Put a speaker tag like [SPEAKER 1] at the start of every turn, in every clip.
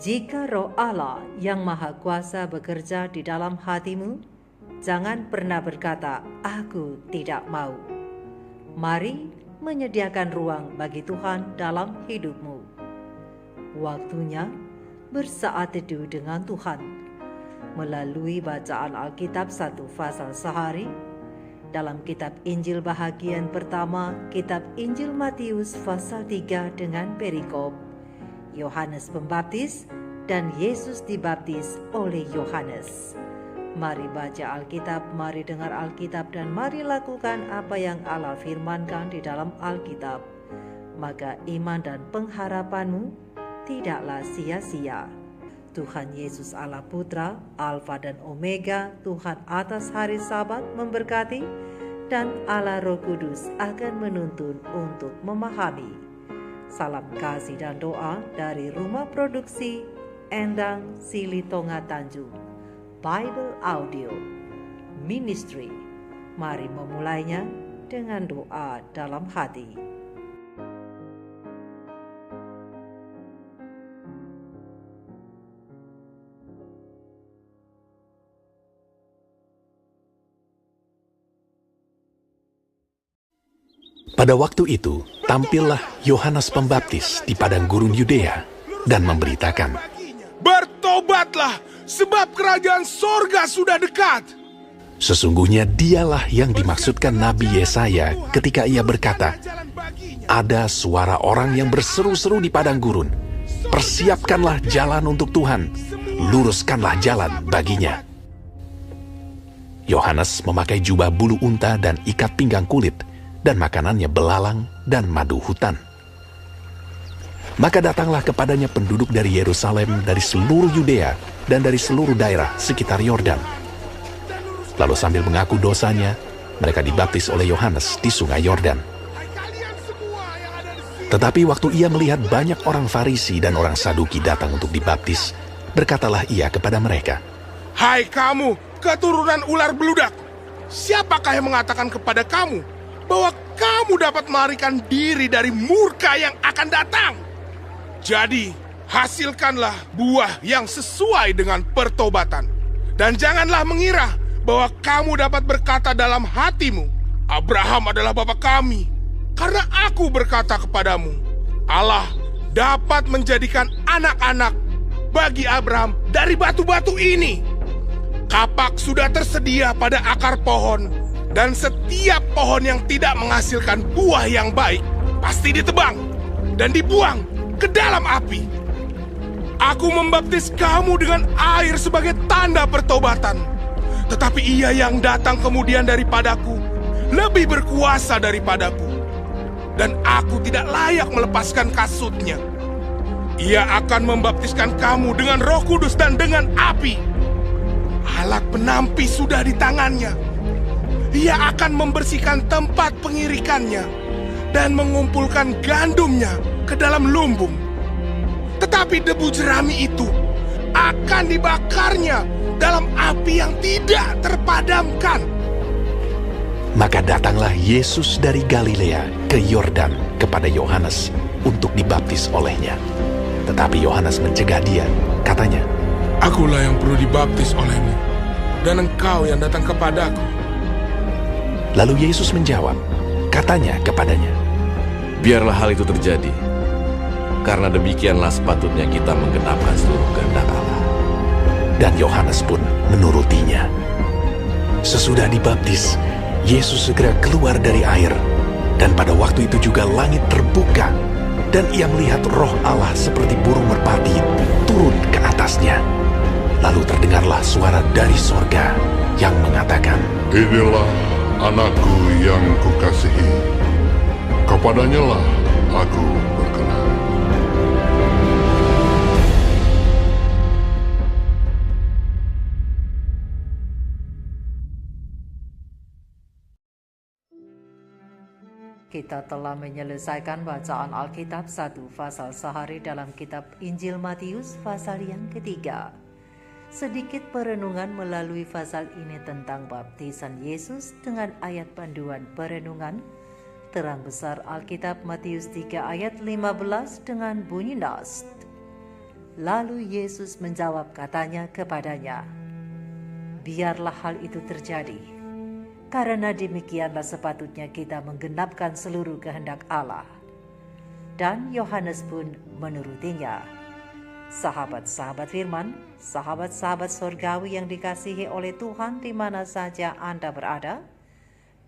[SPEAKER 1] Jika Roh Allah yang Maha Kuasa bekerja di dalam hatimu, jangan pernah berkata, "Aku tidak mau." Mari menyediakan ruang bagi Tuhan dalam hidupmu. Waktunya bersaat teduh dengan Tuhan melalui bacaan Alkitab 1 pasal sehari dalam kitab Injil bahagian pertama, kitab Injil Matius pasal 3 dengan perikop Yohanes Pembaptis dan Yesus dibaptis oleh Yohanes. Mari baca Alkitab, mari dengar Alkitab, dan mari lakukan apa yang Allah firmankan di dalam Alkitab. Maka iman dan pengharapanmu tidaklah sia-sia. Tuhan Yesus Allah Putra, Alfa dan Omega, Tuhan atas hari Sabat memberkati, dan Allah Roh Kudus akan menuntun untuk memahami. Salam kasih dan doa dari Rumah Produksi Endang Silitonga Tanjung Bible Audio Ministry. Mari memulainya dengan doa dalam hati.
[SPEAKER 2] Pada waktu itu, tampillah Yohanes Pembaptis di padang gurun Yudea dan memberitakan,
[SPEAKER 3] "Bertobatlah, sebab kerajaan sorga sudah dekat."
[SPEAKER 2] Sesungguhnya dialah yang dimaksudkan Nabi Yesaya ketika ia berkata, "Ada suara orang yang berseru-seru di padang gurun, persiapkanlah jalan untuk Tuhan, luruskanlah jalan baginya." Yohanes memakai jubah bulu unta dan ikat pinggang kulit, dan makanannya belalang dan madu hutan. Maka datanglah kepadanya penduduk dari Yerusalem, dari seluruh Yudea, dan dari seluruh daerah sekitar Yordan. Lalu sambil mengaku dosanya, mereka dibaptis oleh Yohanes di sungai Yordan. Tetapi waktu ia melihat banyak orang Farisi dan orang Saduki datang untuk dibaptis, berkatalah ia kepada mereka,
[SPEAKER 3] "Hai kamu, keturunan ular beludak, siapakah yang mengatakan kepada kamu bahwa kamu dapat melarikan diri dari murka yang akan datang? Jadi, hasilkanlah buah yang sesuai dengan pertobatan. Dan janganlah mengira bahwa kamu dapat berkata dalam hatimu, 'Abraham adalah bapa kami.' Karena aku berkata kepadamu, Allah dapat menjadikan anak-anak bagi Abraham dari batu-batu ini. Kapak sudah tersedia pada akar pohon, dan setiap pohon yang tidak menghasilkan buah yang baik pasti ditebang dan dibuang ke dalam api. Aku membaptis kamu dengan air sebagai tanda pertobatan. Tetapi ia yang datang kemudian daripadaku lebih berkuasa daripadaku, dan aku tidak layak melepaskan kasutnya. Ia akan membaptiskan kamu dengan Roh Kudus dan dengan api. Alat penampi sudah di tangannya. Ia akan membersihkan tempat pengirikannya dan mengumpulkan gandumnya ke dalam lumbung. Tetapi debu jerami itu akan dibakarnya dalam api yang tidak terpadamkan."
[SPEAKER 2] Maka datanglah Yesus dari Galilea ke Yordan kepada Yohanes untuk dibaptis olehnya. Tetapi Yohanes mencegah dia, katanya,
[SPEAKER 3] "Akulah yang perlu dibaptis olehmu, dan engkau yang datang kepadaku."
[SPEAKER 2] Lalu Yesus menjawab, katanya kepadanya,
[SPEAKER 4] "Biarlah hal itu terjadi, karena demikianlah sepatutnya kita menggenapkan seluruh kehendak Allah."
[SPEAKER 2] Dan Yohanes pun menurutinya. Sesudah dibaptis, Yesus segera keluar dari air, dan pada waktu itu juga langit terbuka, dan ia melihat Roh Allah seperti burung merpati turun ke atasnya. Lalu terdengarlah suara dari sorga yang mengatakan,
[SPEAKER 5] "Inilah anakku yang kukasihi, kepadanya lah aku berkenan."
[SPEAKER 1] Kita telah menyelesaikan bacaan Alkitab 1 pasal sehari dalam kitab Injil Matius pasal yang ketiga. Sedikit perenungan melalui pasal ini tentang baptisan Yesus dengan ayat panduan perenungan. Terang besar Alkitab Matius 3 ayat 15 dengan bunyi nas. Lalu Yesus menjawab katanya kepadanya, "Biarlah hal itu terjadi, karena demikianlah sepatutnya kita menggenapkan seluruh kehendak Allah." Dan Yohanes pun menurutinya. Sahabat-sahabat firman, sahabat-sahabat surgawi yang dikasihi oleh Tuhan di mana saja Anda berada,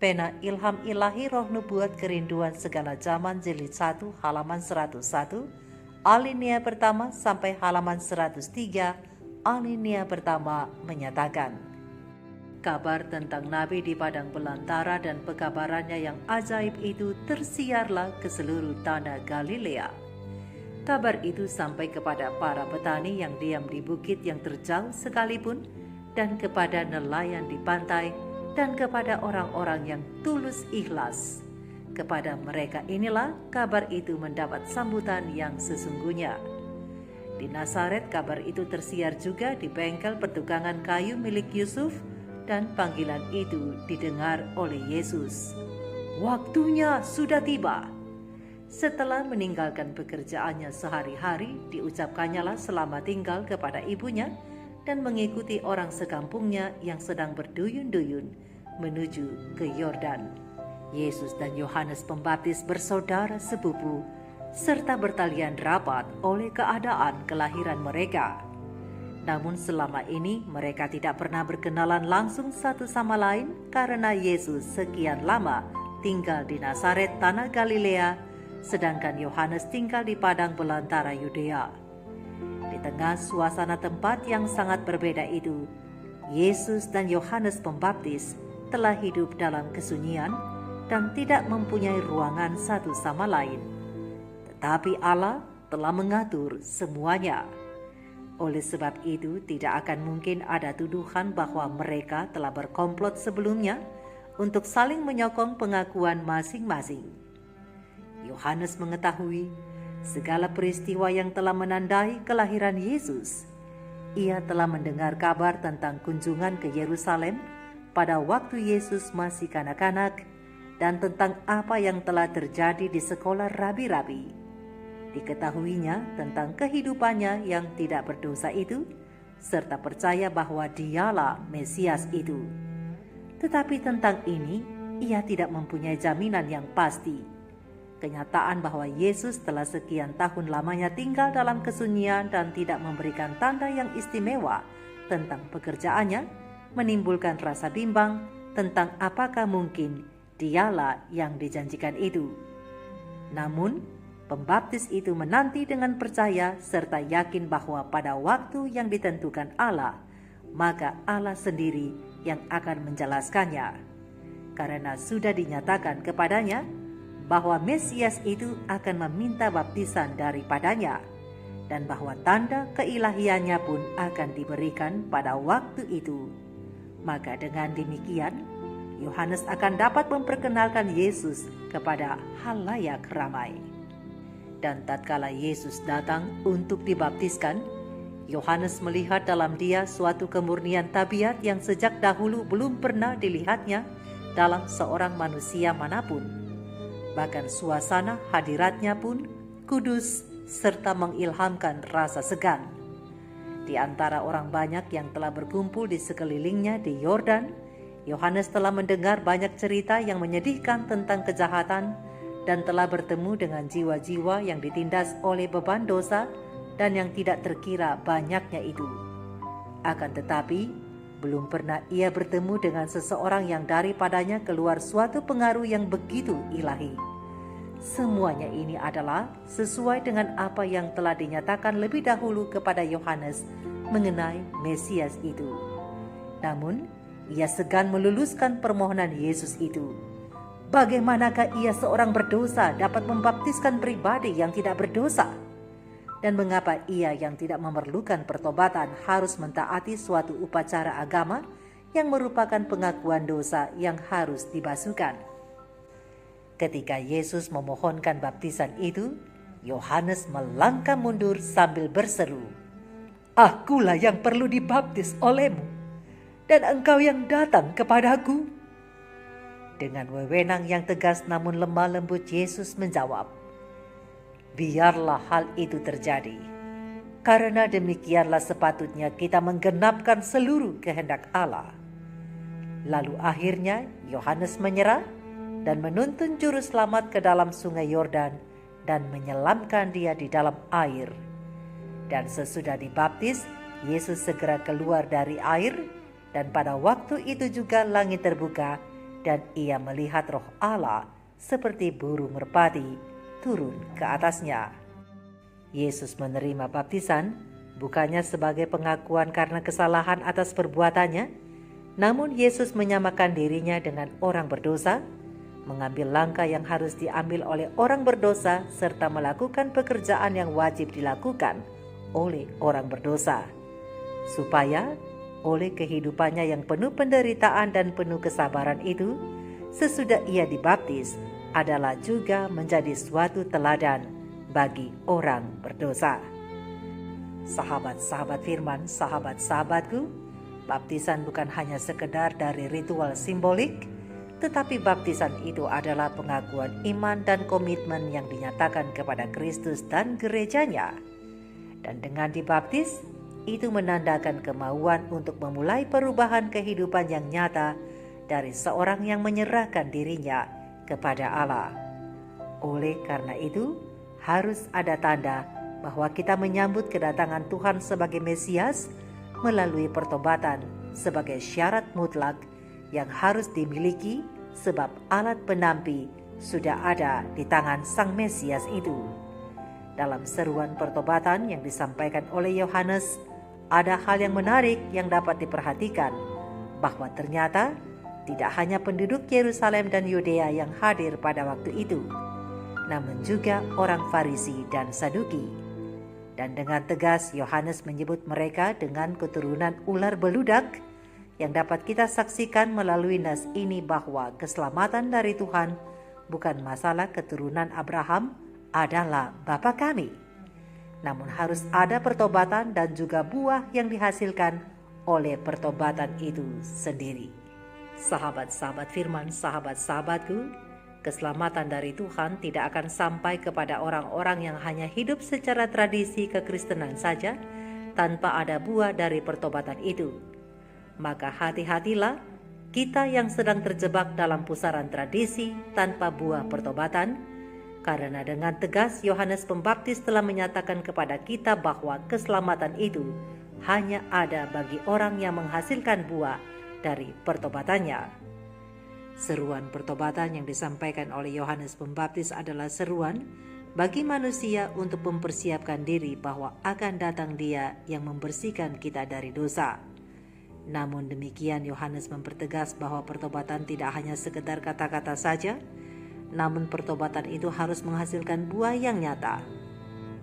[SPEAKER 1] pena Ilham Ilahi Roh Nubuat Kerinduan Segala Zaman jilid 1 halaman 101, alinea pertama sampai halaman 103, alinea pertama menyatakan, kabar tentang Nabi di padang belantara dan pekabarannya yang ajaib itu tersiarlah ke seluruh tanah Galilea. Kabar itu sampai kepada para petani yang diam di bukit yang terjal sekalipun, dan kepada nelayan di pantai, dan kepada orang-orang yang tulus ikhlas. Kepada mereka inilah kabar itu mendapat sambutan yang sesungguhnya. Di Nazaret kabar itu tersiar juga di bengkel pertukangan kayu milik Yusuf, dan panggilan itu didengar oleh Yesus. Waktunya sudah tiba. Setelah meninggalkan pekerjaannya sehari-hari, diucapkannyalah selamat tinggal kepada ibunya dan mengikuti orang sekampungnya yang sedang berduyun-duyun menuju ke Yordan. Yesus dan Yohanes Pembaptis bersaudara sepupu serta bertalian rapat oleh keadaan kelahiran mereka. Namun selama ini mereka tidak pernah berkenalan langsung satu sama lain karena Yesus sekian lama tinggal di Nazaret tanah Galilea, sedangkan Yohanes tinggal di padang belantara Yudea. Di tengah suasana tempat yang sangat berbeda itu, Yesus dan Yohanes Pembaptis telah hidup dalam kesunyian dan tidak mempunyai ruangan satu sama lain. Tetapi Allah telah mengatur semuanya. Oleh sebab itu, tidak akan mungkin ada tuduhan bahwa mereka telah berkomplot sebelumnya untuk saling menyokong pengakuan masing-masing. Yohanes mengetahui segala peristiwa yang telah menandai kelahiran Yesus. Ia telah mendengar kabar tentang kunjungan ke Yerusalem pada waktu Yesus masih kanak-kanak dan tentang apa yang telah terjadi di sekolah rabi-rabi. Diketahuinya tentang kehidupannya yang tidak berdosa itu, serta percaya bahwa dialah Mesias itu. Tetapi tentang ini, ia tidak mempunyai jaminan yang pasti. Kenyataan bahwa Yesus telah sekian tahun lamanya tinggal dalam kesunyian dan tidak memberikan tanda yang istimewa tentang pekerjaannya, menimbulkan rasa bimbang tentang apakah mungkin dialah yang dijanjikan itu. Namun, pembaptis itu menanti dengan percaya serta yakin bahwa pada waktu yang ditentukan Allah, maka Allah sendiri yang akan menjelaskannya. Karena sudah dinyatakan kepadanya bahwa Mesias itu akan meminta baptisan daripadanya, dan bahwa tanda keilahiannya pun akan diberikan pada waktu itu. Maka dengan demikian, Yohanes akan dapat memperkenalkan Yesus kepada halayak ramai. Dan tatkala Yesus datang untuk dibaptiskan, Yohanes melihat dalam dia suatu kemurnian tabiat yang sejak dahulu belum pernah dilihatnya dalam seorang manusia manapun. Bahkan suasana hadiratnya pun kudus serta mengilhamkan rasa segan. Di antara orang banyak yang telah berkumpul di sekelilingnya di Yordan, Yohanes telah mendengar banyak cerita yang menyedihkan tentang kejahatan dan telah bertemu dengan jiwa-jiwa yang ditindas oleh beban dosa dan yang tidak terkira banyaknya itu. Akan tetapi, belum pernah ia bertemu dengan seseorang yang daripadanya keluar suatu pengaruh yang begitu ilahi. Semuanya ini adalah sesuai dengan apa yang telah dinyatakan lebih dahulu kepada Yohanes mengenai Mesias itu. Namun, ia segan meluluskan permohonan Yesus itu. Bagaimanakah ia seorang berdosa dapat membaptiskan pribadi yang tidak berdosa? Dan mengapa ia yang tidak memerlukan pertobatan harus mentaati suatu upacara agama yang merupakan pengakuan dosa yang harus dibasuhkan? Ketika Yesus memohonkan baptisan itu, Yohanes melangkah mundur sambil berseru, "Akulah yang perlu dibaptis olehmu, dan engkau yang datang kepadaku." Dengan wewenang yang tegas namun lemah lembut Yesus menjawab, "Biarlah hal itu terjadi, Karena demikianlah sepatutnya kita menggenapkan seluruh kehendak Allah. Lalu akhirnya Yohanes menyerah dan menuntun juru selamat ke dalam sungai Yordan dan menyelamkan dia di dalam air. Dan sesudah dibaptis, Yesus segera keluar dari air, dan pada waktu itu juga langit terbuka dan ia melihat Roh Allah seperti burung merpati turun ke atasnya. Yesus menerima baptisan bukannya sebagai pengakuan karena kesalahan atas perbuatannya, namun Yesus menyamakan dirinya dengan orang berdosa, mengambil langkah yang harus diambil oleh orang berdosa serta melakukan pekerjaan yang wajib dilakukan oleh orang berdosa, supaya oleh kehidupannya yang penuh penderitaan dan penuh kesabaran itu, sesudah ia dibaptis, adalah juga menjadi suatu teladan bagi orang berdosa. Sahabat-sahabat firman, sahabat-sahabatku, baptisan bukan hanya sekedar dari ritual simbolik, tetapi baptisan itu adalah pengakuan iman dan komitmen yang dinyatakan kepada Kristus dan gerejanya. Dan dengan dibaptis, itu menandakan kemauan untuk memulai perubahan kehidupan yang nyata dari seorang yang menyerahkan dirinya kepada Allah. Oleh karena itu, harus ada tanda bahwa kita menyambut kedatangan Tuhan sebagai Mesias melalui pertobatan sebagai syarat mutlak yang harus dimiliki, sebab alat penampi sudah ada di tangan Sang Mesias itu. Dalam seruan pertobatan yang disampaikan oleh Yohanes, ada hal yang menarik yang dapat diperhatikan, bahwa ternyata tidak hanya penduduk Yerusalem dan Yudea yang hadir pada waktu itu, namun juga orang Farisi dan Saduki. Dan dengan tegas Yohanes menyebut mereka dengan keturunan ular beludak, yang dapat kita saksikan melalui nas ini bahwa keselamatan dari Tuhan bukan masalah keturunan Abraham adalah bapa kami, namun harus ada pertobatan dan juga buah yang dihasilkan oleh pertobatan itu sendiri. Sahabat-sahabat firman, sahabat-sahabatku, keselamatan dari Tuhan tidak akan sampai kepada orang-orang yang hanya hidup secara tradisi kekristenan saja tanpa ada buah dari pertobatan itu. Maka hati-hatilah kita yang sedang terjebak dalam pusaran tradisi tanpa buah pertobatan, karena dengan tegas Yohanes Pembaptis telah menyatakan kepada kita bahwa keselamatan itu hanya ada bagi orang yang menghasilkan buah dari pertobatannya. Seruan pertobatan yang disampaikan oleh Yohanes Pembaptis adalah seruan bagi manusia untuk mempersiapkan diri bahwa akan datang Dia yang membersihkan kita dari dosa. Namun demikian Yohanes mempertegas bahwa pertobatan tidak hanya sekedar kata-kata saja, namun pertobatan itu harus menghasilkan buah yang nyata.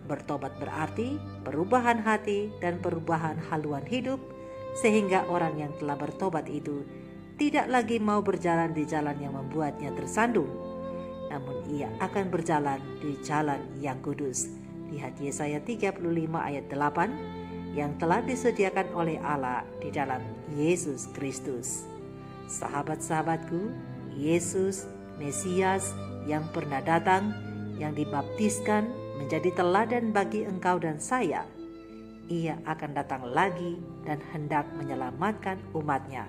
[SPEAKER 1] Bertobat berarti perubahan hati dan perubahan haluan hidup, sehingga orang yang telah bertobat itu tidak lagi mau berjalan di jalan yang membuatnya tersandung, namun ia akan berjalan di jalan yang kudus. Lihat Yesaya 35 ayat 8 yang telah disediakan oleh Allah di dalam Yesus Kristus. Sahabat-sahabatku, Yesus Mesias yang pernah datang, yang dibaptiskan, menjadi teladan bagi engkau dan saya. Ia akan datang lagi dan hendak menyelamatkan umatnya,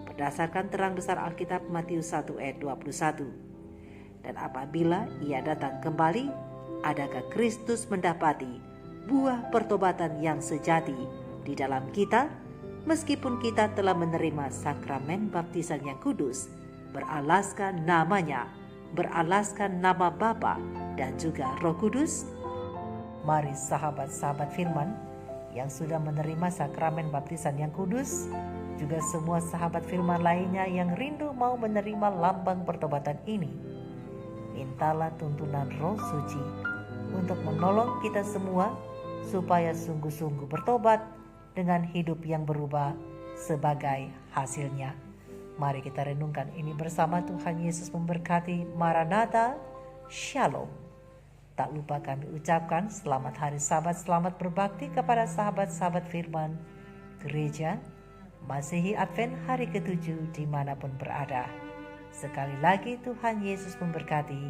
[SPEAKER 1] berdasarkan terang besar Alkitab Matius 1 ayat 21. Dan apabila ia datang kembali, adakah Kristus mendapati buah pertobatan yang sejati di dalam kita, meskipun kita telah menerima sakramen baptisan yang kudus, beralaskan namanya, beralaskan nama Bapa dan juga Roh Kudus? Mari sahabat-sahabat firman yang sudah menerima sakramen baptisan yang kudus, juga semua sahabat firman lainnya yang rindu mau menerima lambang pertobatan ini, mintalah tuntunan Roh Suci untuk menolong kita semua supaya sungguh-sungguh bertobat dengan hidup yang berubah sebagai hasilnya. Mari kita renungkan ini bersama. Tuhan Yesus memberkati. Maranatha, Shalom. Tak lupa kami ucapkan selamat hari Sabat, selamat berbakti kepada sahabat-sahabat firman Gereja Masehi Advent hari ke-7 dimanapun berada. Sekali lagi Tuhan Yesus memberkati.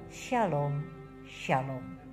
[SPEAKER 1] Shalom, Shalom.